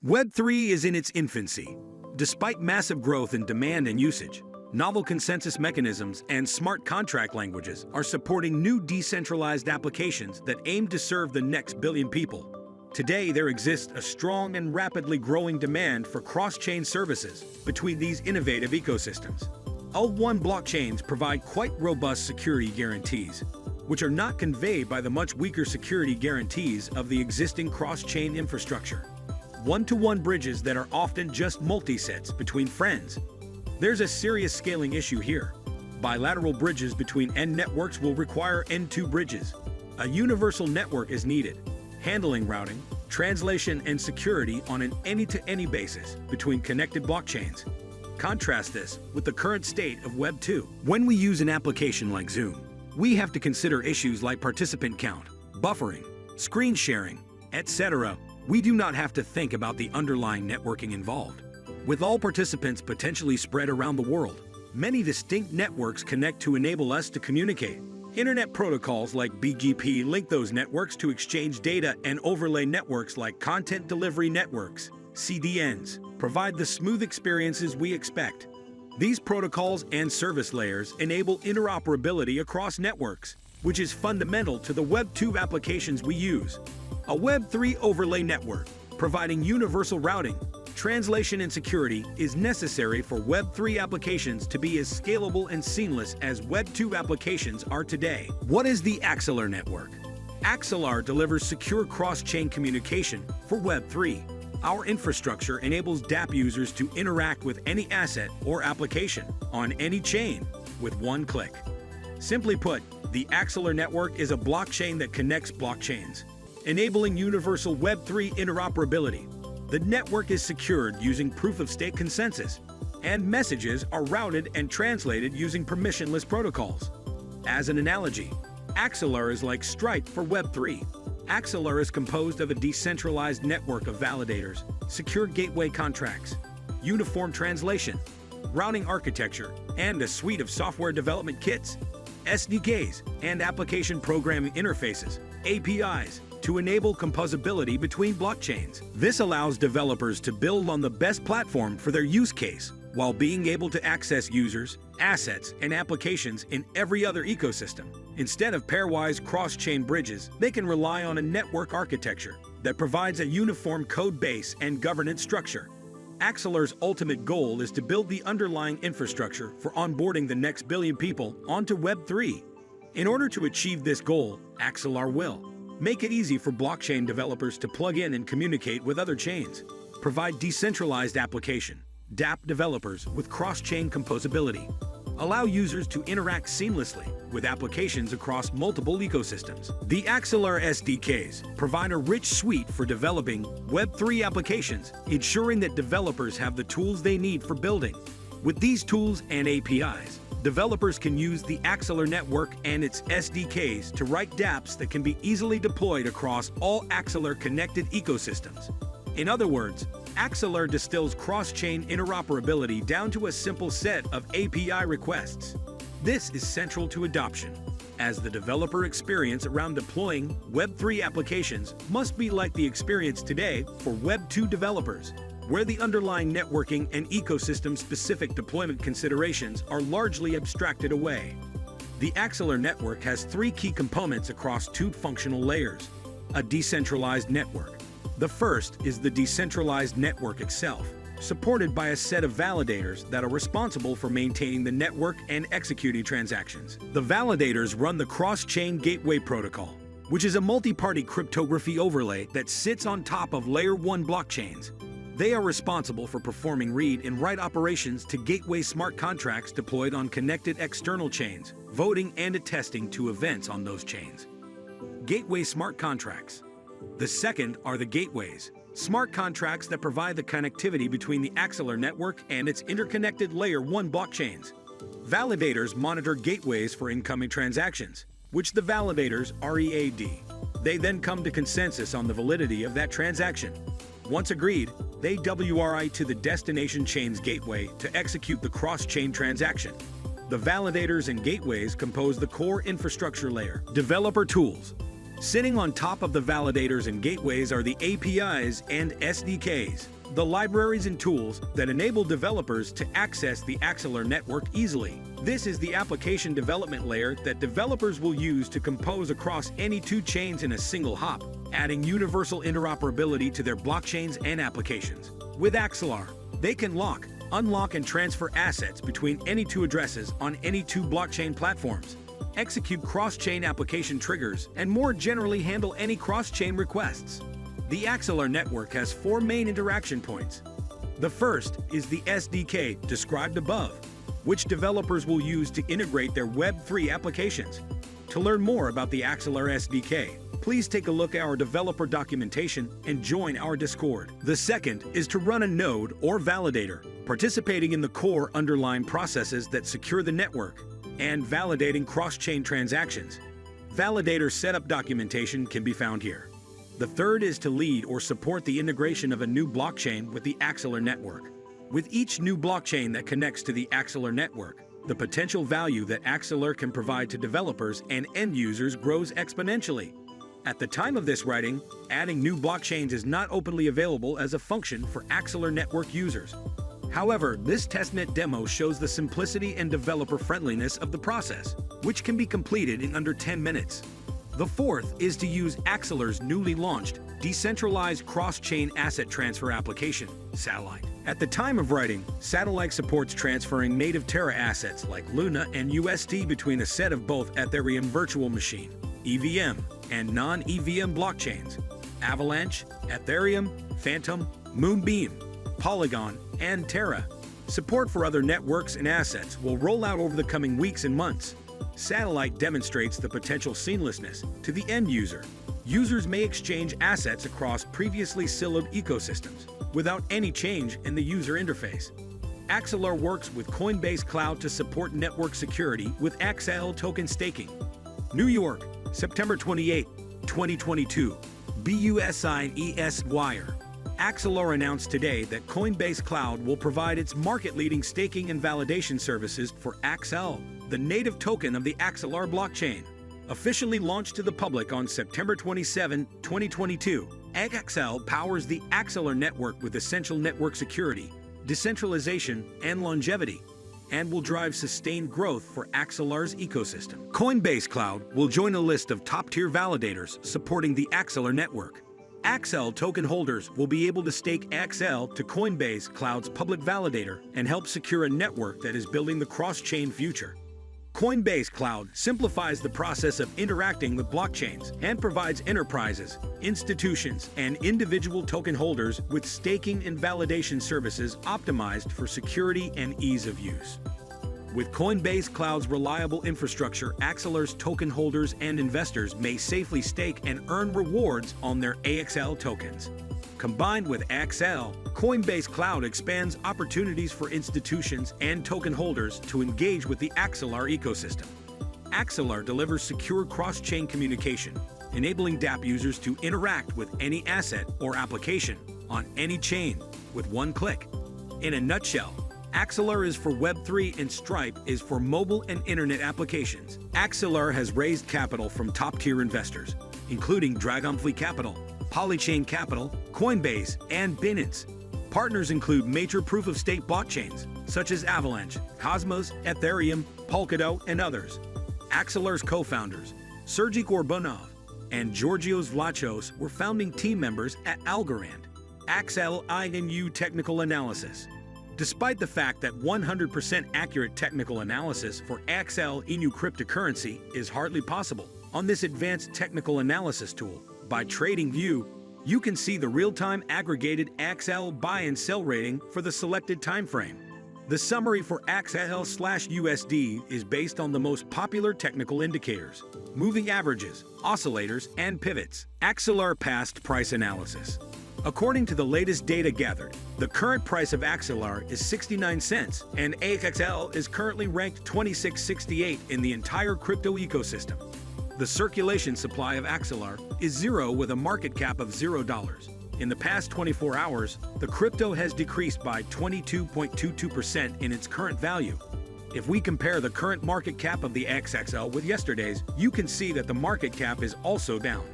Web3 is in its infancy. Despite massive growth in demand and usage, novel consensus mechanisms and smart contract languages are supporting new decentralized applications that aim to serve the next billion people. Today, there exists a strong and rapidly growing demand for cross-chain services between these innovative ecosystems. L1 blockchains provide quite robust security guarantees, which are not conveyed by the much weaker security guarantees of the existing cross-chain infrastructure. One-to-one bridges that are often just multi-sets between friends. There's a serious scaling issue here. Bilateral bridges between end networks will require N2 bridges. A universal network is needed, handling routing, translation, and security on an any-to-any basis between connected blockchains. Contrast this with the current state of Web 2. When we use an application like Zoom, we have to consider issues like participant count, buffering, screen sharing, etc. We do not have to think about the underlying networking involved. With all participants potentially spread around the world, many distinct networks connect to enable us to communicate. Internet protocols like BGP link those networks to exchange data, and overlay networks like content delivery networks, CDNs, provide the smooth experiences we expect. These protocols and service layers enable interoperability across networks, which is fundamental to the Web 2 applications we use. A Web 3 overlay network, providing universal routing, translation, and security, is necessary for Web 3 applications to be as scalable and seamless as Web 2 applications are today. What is the Axelar network? Axelar delivers secure cross-chain communication for Web 3. Our infrastructure enables DApp users to interact with any asset or application on any chain with one click. Simply put, the Axelar network is a blockchain that connects blockchains, enabling universal Web 3 interoperability. The network is secured using proof-of-stake consensus, and messages are routed and translated using permissionless protocols. As an analogy, Axelar is like Stripe for Web 3. Axelar is composed of a decentralized network of validators, secure gateway contracts, uniform translation, routing architecture, and a suite of software development kits, SDKs, and application programming interfaces, APIs, to enable composability between blockchains. This allows developers to build on the best platform for their use case, while being able to access users, assets, and applications in every other ecosystem. Instead of pairwise cross-chain bridges, they can rely on a network architecture that provides a uniform code base and governance structure. Axelar's ultimate goal is to build the underlying infrastructure for onboarding the next billion people onto Web 3. In order to achieve this goal, Axelar will make it easy for blockchain developers to plug in and communicate with other chains, provide decentralized application, DApp developers with cross-chain composability, allow users to interact seamlessly with applications across multiple ecosystems. The Axelar SDKs provide a rich suite for developing Web 3 applications, ensuring that developers have the tools they need for building. With these tools and APIs, developers can use the Axelar network and its SDKs to write dApps that can be easily deployed across all Axelar connected ecosystems. In other words, Axelar distills cross-chain interoperability down to a simple set of API requests. This is central to adoption, as the developer experience around deploying Web 3 applications must be like the experience today for Web 2 developers, where the underlying networking and ecosystem-specific deployment considerations are largely abstracted away. The Axelar network has three key components across two functional layers: a decentralized network. The first is the decentralized network itself, supported by a set of validators that are responsible for maintaining the network and executing transactions. The validators run the cross-chain gateway protocol, which is a multi-party cryptography overlay that sits on top of Layer 1 blockchains. They are responsible for performing read and write operations to gateway smart contracts deployed on connected external chains, voting and attesting to events on those chains. Gateway smart contracts. The second are the gateways, smart contracts that provide the connectivity between the Axelar network and its interconnected Layer 1 blockchains. Validators monitor gateways for incoming transactions, which the validators READ. They then come to consensus on the validity of that transaction. Once agreed, they WRI to the destination chain's gateway to execute the cross-chain transaction. The validators and gateways compose the core infrastructure layer. Developer tools. Sitting on top of the validators and gateways are the APIs and SDKs, the libraries and tools that enable developers to access the Axelar network easily. This is the application development layer that developers will use to compose across any two chains in a single hop, adding universal interoperability to their blockchains and applications. With Axelar, they can lock, unlock, and transfer assets between any two addresses on any two blockchain platforms, execute cross-chain application triggers, and more generally handle any cross-chain requests. The Axelar network has four main interaction points. The first is the SDK described above, which developers will use to integrate their Web3 applications. To learn more about the Axelar SDK, please take a look at our developer documentation and join our Discord. The second is to run a node or validator, participating in the core underlying processes that secure the network, and validating cross-chain transactions. Validator setup documentation can be found here. The third is to lead or support the integration of a new blockchain with the Axelar network. With each new blockchain that connects to the Axelar network, the potential value that Axelar can provide to developers and end users grows exponentially. At the time of this writing, adding new blockchains is not openly available as a function for Axelar network users. However, this testnet demo shows the simplicity and developer friendliness of the process, which can be completed in under 10 minutes. The fourth is to use Axelar's newly launched decentralized cross-chain asset transfer application, Satellite. At the time of writing, Satellite supports transferring native Terra assets like Luna and UST between a set of both Ethereum Virtual Machine, EVM, and non-EVM blockchains, Avalanche, Ethereum, Phantom, Moonbeam, Polygon, and Terra. Support for other networks and assets will roll out over the coming weeks and months. Satellite demonstrates the potential seamlessness to the end user. Users may exchange assets across previously siloed ecosystems without any change in the user interface. Axelar works with Coinbase Cloud to support network security with Axelar token staking. New York, September 28, 2022. BUSI and ES Wire. Axelar announced today that Coinbase Cloud will provide its market-leading staking and validation services for Axelar, the native token of the Axelar blockchain. Officially launched to the public on September 27, 2022, Axelar powers the Axelar network with essential network security, decentralization, and longevity, and will drive sustained growth for Axelar's ecosystem. Coinbase Cloud will join a list of top-tier validators supporting the Axelar network. Axelar token holders will be able to stake Axelar to Coinbase Cloud's public validator and help secure a network that is building the cross-chain future. Coinbase Cloud simplifies the process of interacting with blockchains and provides enterprises, institutions, and individual token holders with staking and validation services optimized for security and ease of use. With Coinbase Cloud's reliable infrastructure, Axelar's token holders and investors may safely stake and earn rewards on their AXL tokens. Combined with Axelar, Coinbase Cloud expands opportunities for institutions and token holders to engage with the Axelar ecosystem. Axelar delivers secure cross-chain communication, enabling DApp users to interact with any asset or application on any chain with one click. In a nutshell, Axelar is for Web3 and Stripe is for mobile and internet applications. Axelar has raised capital from top-tier investors, including Dragonfly Capital, Polychain Capital, Coinbase, and Binance. Partners include major proof-of-stake blockchains, such as Avalanche, Cosmos, Ethereum, Polkadot, and others. Axelar's co-founders, Sergey Gorbunov and Georgios Vlachos, were founding team members at Algorand, Axelar INU Technical Analysis. Despite the fact that 100% accurate technical analysis for Axelar INU cryptocurrency is hardly possible, on this advanced technical analysis tool, by TradingView, you can see the real-time aggregated Axelar buy and sell rating for the selected time frame. The summary for Axelar/USD is based on the most popular technical indicators, moving averages, oscillators, and pivots. Axelar past price analysis. According to the latest data gathered, the current price of Axelar is 69 cents, and AXL is currently ranked 2668 in the entire crypto ecosystem. The circulation supply of Axelar is zero with a market cap of $0. In the past 24 hours, the crypto has decreased by 22.22% in its current value. If we compare the current market cap of the XXL with yesterday's, you can see that the market cap is also down.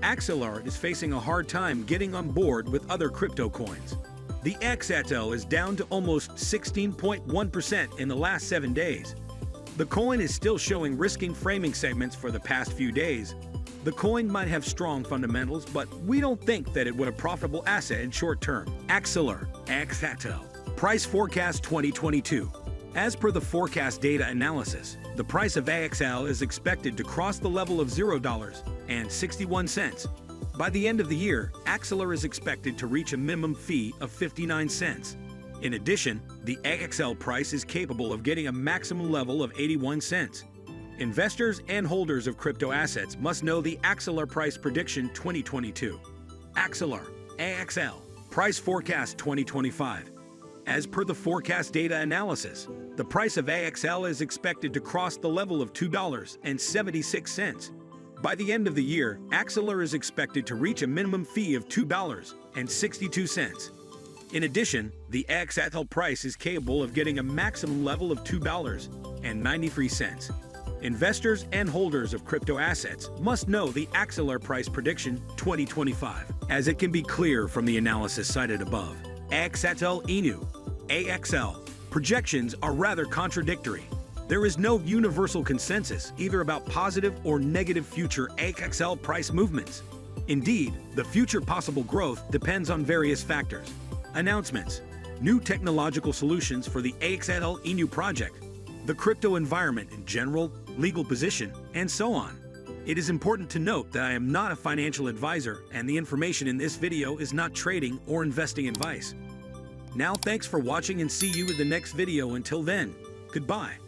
Axelar is facing a hard time getting on board with other crypto coins. The Axelar is down to almost 16.1% in the last 7 days. The coin is still showing risking framing segments for the past few days. The coin might have strong fundamentals, but we don't think that it would a profitable asset in short term. Axelar. Price forecast 2022. As per the forecast data analysis, the price of Axelar is expected to cross the level of $0.61. By the end of the year, Axelar is expected to reach a minimum fee of 59 cents. In addition, the Axelar price is capable of getting a maximum level of 81 cents. Investors and holders of crypto assets must know the Axelar price prediction 2022. Axelar. Price forecast 2025. As per the forecast data analysis, the price of Axelar is expected to cross the level of $2.76. By the end of the year, Axelar is expected to reach a minimum fee of $2.62. In addition, the Axelar price is capable of getting a maximum level of $2.93. Investors and holders of crypto assets must know the Axelar price prediction 2025, as it can be clear from the analysis cited above. Axelar projections are rather contradictory. There is no universal consensus either about positive or negative future Axelar price movements. Indeed, the future possible growth depends on various factors. Announcements, new technological solutions for the Axelar project, the crypto environment in general, legal position, and so on. It is important to note that I am not a financial advisor and the information in this video is not trading or investing advice. Now thanks for watching and see you in the next video. Until then, goodbye.